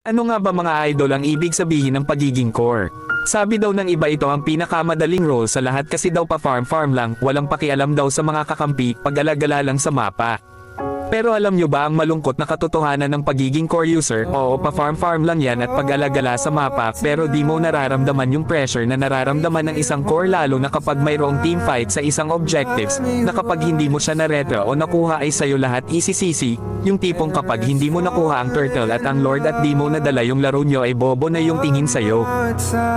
Ano nga ba mga idol ang ibig sabihin ng pagiging core? Sabi daw ng iba ito ang pinakamadaling role sa lahat kasi daw pa farm lang, walang pakialam daw sa mga kakampi, pag-alagala lang sa mapa. Pero alam nyo ba ang malungkot na katotohanan ng pagiging core user? Oo, pa farm lang yan at pag-alagala sa mapa, pero di mo nararamdaman yung pressure na nararamdaman ng isang core lalo na kapag mayroong team fight sa isang objectives, na kapag hindi mo siya na-retro o nakuha ay sayo lahat easy, yung tipong kapag hindi mo nakuha ang turtle at ang lord at di mo nadala yung laro nyo ay bobo na yung tingin sayo.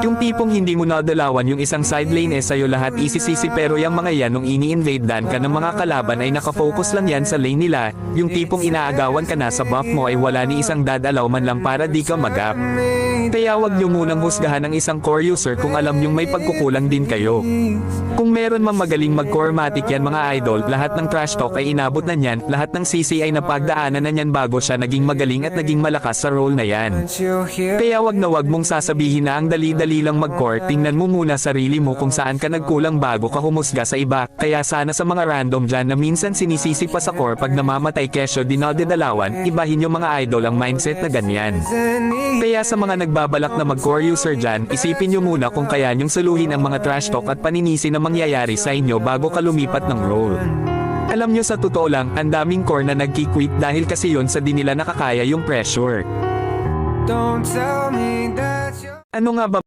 Yung tipong hindi mo nadalawan yung isang side lane eh sayo lahat easy pero yung mga yan nung ini-invade dan ka ng mga kalaban ay nakafocus lang yan sa lane nila, yung tipong inaagawan ka na sa buff mo ay wala ni isang dadalaw man lang para di ka mag-up. Kaya wag nyo munang husgahan ang isang core user kung alam nyong may pagkukulang din kayo. Kung meron mang magaling mag-core matic yan mga idol, lahat ng trash talk ay inabot na niyan, lahat ng CC ay napagdaanan na niyan bago siya naging magaling at naging malakas sa role na yan. Kaya wag na wag mong sasabihin na ang dali-dali lang mag-core, tingnan mo muna sarili mo kung saan ka nagkulang bago ka humusga sa iba. Kaya sana sa mga random dyan na minsan sinisisi pa sa core pag namamatay kesyo dinadalawan, ibahin yung mga idol ang mindset na ganyan. Kaya sa mga nagbabalak na mag-core user dyan, isipin nyo muna kung kaya nyong suluhin ang mga trash talk at paninisi na mangyayari sa inyo bago ka lumipat ng role. Alam nyo sa totoo lang, ang daming core na nagki-quit dahil kasi yon sa di nila nakakaya yung pressure. Ano nga ba